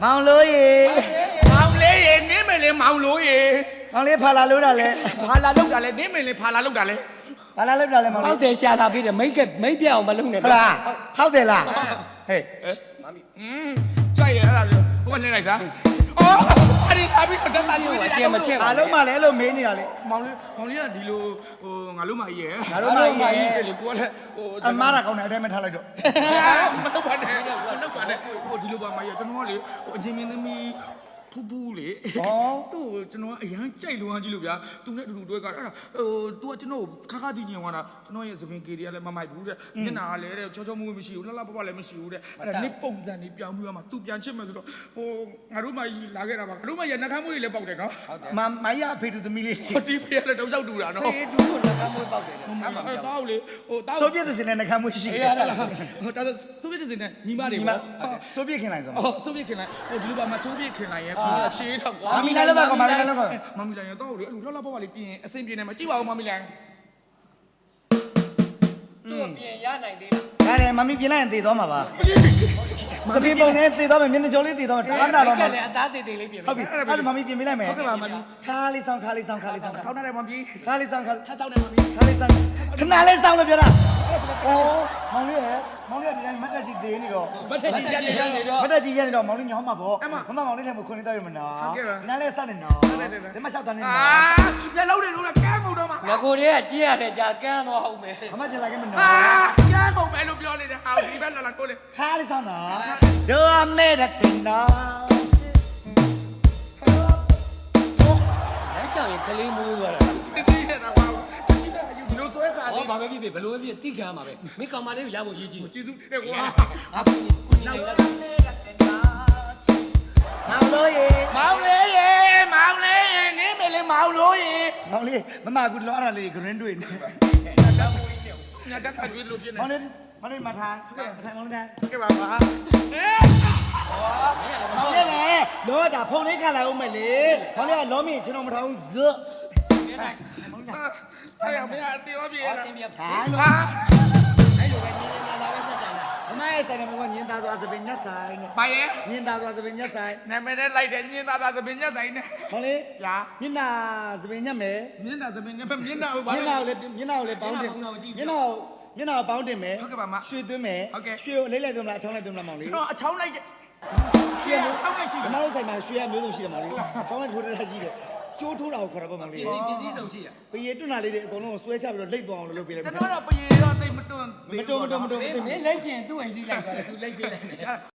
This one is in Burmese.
မောင်လို့ရေ မောင်လေးရေနင်းမလေးမောင်လို့ရေ မောင်လေးဖာလာလို့တာလေ ဖာလာလောက်တာလေနင်းမလေးဖာလာလောက်တာလေ ဖာလာလို့တာလေမောင် ဟုတ် လေး တယ်ရှာလာပြီးတယ်မိတ်ပြအောင်မလုပ်နဲ့ ဟုတ်လားဟုတ်တယ်လားဟေး ကြိုက်ရအဲ့ဒါပြောဟိုကနေလိုက်စားအော်အဲ့ဒီအပြီးတော့တက်တာညွှန်နေတယ် ဘာလို့မှလဲလို့မေးနေတာလေ မောင်လေးကဒီလိုဟိုငါလုံးမကြီးရယ် ငါတို့မကြီးရေ လေကိုကလည်းဟို အမားတာကောင်းတယ်အတိုင်းမထားလိုက်တော့ မလုပ်ပါနဲ့မလုပ်ပါနဲ့ဟိုဒီလိုပါမကြီးကျွန်တော်ကလေဟိုအချင်းမင်းသမီးဖူးဖူးလေသူ့ကျွန်တော်ကအရန်ကြိုက်လို့ကြည့်လို့ဗျာသူနဲ့အတူတူတွဲကြတာအဲ့ဒါဟိုသူကကျွန်တော်ခါခါတီးညင်သွားတာကျွန်တော်ရဲ့သပင်ကေတွေကလည်းမမိုက်ဘူးတဲ့မျက်နှာကလည်းတဲ့ချောချောမွေးမရှိဘူးလှလှပပလည်းမရှိဘူးတဲ့အဲ့ဒါနစ်ပုံစံနေပြောင်းပြီးတော့မှသူပြန်ချစ်မယ်ဆိုတော့ဟိုငါတို့မှလာခဲ့တာပါငါတို့မှရနှခမ်းမွေးတွေလည်းပေါက်တယ်နော် မကြီးအဖေတူသမီးလေး ဟိုတီးဖေးလည်းတောက်ချောက်တူတာနော် အေးတူကိုလက်ကားမွေးပေါက်တယ် အဲ့တောက်လေဟိုတောက် ဆိုပြည့်တဲ့စင်နဲ့နှခမ်းမွေးရှိတယ် ဟိုဒါဆိုဗီယက်စင်နဲ့ညီမတွေ ဒီမှာ ပေါ့ ဆိုပြည့်ခင်လိုက်ဆို အော်ဆိုဗီယက်ခင်လိုက်ဟိုဒီလိုပါမဆိုဗီယက်ခင်လိုက်ရဲ့ခင်ဗျာရှေးတော့ကွာ မမီလိုက်လို့ပါကောမမီလိုက်လို့ကော မမီလိုက်ရတော့လေအဲ့လိုလှလှပပလေးပြင်အဆင်ပြေနေမှာကြည့်ပါဦးမမီလိုက် သူ့ပြင်ရနိုင်သေးလား ဒါနဲ့မမီပြင်လိုက်ရင်တည်သွားမှာပါသပင်းပုံနဲ့တည်သွားမယ်မျက်နှာကြောလေးတည်သွားမယ်တအားနာတော့ က မှာ လည်းအသားသေးသေးလေးပြင် ဟုတ်ပြီအဲ့ဒါမမီပြင်ပေးလိုက်မယ် ဟုတ်ကဲ့ပါမမီ ခါလေးဆောင်ခါလေးဆောင်ခါလေးဆောင် ဆောင်းရတယ်မမီ ခါလေးဆောင်ခါ ထပ်ဆောင်းတယ်မမီ ခါလေးဆောင်ခဏလေးဆောင်လို့ပြောတာဩမောင်လေးရမောင်လေးကဒီတိုင်းမတ်တက်ကြီးသေးနေတော့ မထက်ကြီးရတယ် နေတော့ မတ်တက်ကြီးရနေတော့မောင်လေးညောင်းမှာပေါ့မမောင်လေးထဲမှာခွန်လေးတောက်ရမနာခဏလေးစောင့်နေနော်ဒီမှာရှောက်တန်းနေ အာညလုံးတယ်လို့ကဲမုံတော့မှာ ငကိုတွေကကြည့်ရတယ်ကြာကန်းတော့ဟုတ်မယ် မမကျလာခဲ့မနော် အာကဲကုန်မယ်လို့ပြောနေတယ်ဟာဒီဘက်လာလာကိုလေ ခါလေးဆောင်နော်ဒိုအမဲတဲ့တင်နော် လက်ဆောင်ရင်ကလေးမွေးသွားတာ တတိယတာပါဒီလိုသွဲခါ ဟော လေး ဘာပဲဖြစ်ဖြစ်ဘလို့ဖြစ်တိခံမှာပဲမိကောင်မလေးကိုရဖို့ရေးကြည့် ကျေးဇူးတင်တယ်ကွာ ငါပြင်ကိုနေလိုက် မောင်လို့ရေ မောင်လေးရေမောင်လေးရေနင်းမလေးမောင်လို့ရေ မောင်လေးမမကူလောရတာလေးဂရင်းတွေ့နေ ညတက်ဆက်ကြွေးလို့ဖြစ်နေ မောင်လေးမောင်လေးမထားထိုင်မောင်လေး ကဲပါပါ မောင်လေးလေလောတာဖုန်လေးခါလာဦးမယ်လေမောင်လေးကလောမင်းချင်းတော်မထားဘူးဇွတ် အဲ့ရမင်းအစီရောပြေ ဟော လား ချင်းပြ ဟာလို့ ဟာ အဲ့လိုပဲနေနေလာလာပဲဆက်ဆံတာ အမရဲ့ဆိုင်ကမကညင်သားသွားသပင်ညက်ဆိုင်နဲ့ ဘာရဲ့ ညင်သားသွားသပင်ညက်ဆိုင် နာမည်နဲ့လိုက်တယ်ညင်းသားသားသပင်ညက်ဆိုင်နဲ့ မောင်လေး ညာ မျက်နှာသပင်ညက်မယ် ညင်းသားသပင်ညက်မျက်နှာကိုဘာ မျက် လဲ နှာကိုလည်းပေါင်းတင်မျက်နှာကိုပေါင်းတင်မယ် ဟုတ်ကဲ့ပါမ ရွှေသွင်းမယ် ဟုတ်ကဲ့ ရွှေကိုလေးလိုက်သွင်းမလားအချောင်းလိုက်သွင်းမလားမောင်လေး ကျွန်တော်အချောင်းလိုက်ရွှေချောင်းလိုက်ရှိ အ တယ် မတို့ဆိုင်မှာရွှေရမျိုးစုံရှိတယ်မောင်လေးအချောင်းလိုက်ထိုးတဲ့ကြီးတယ်ကျိုးထိုးတာကိုခေါ်တာပေါ့မောင် ပ လေး စ္စည်းစုံရှိရ ပရေတွန်းတာလေးတွေအကုန်လုံးဆွဲချပြီးတော့လိတ်သွားအောင်လုပ်ပေးလိုက် ကျွန်တော်တော့ပရေတော့တိတ်မတွန်း မတွန်း မင်းလက်ရှင်သူ့အိမ်ကြီးလိုက်သွားတယ်သူလိုက်ပေးလိုက်တယ်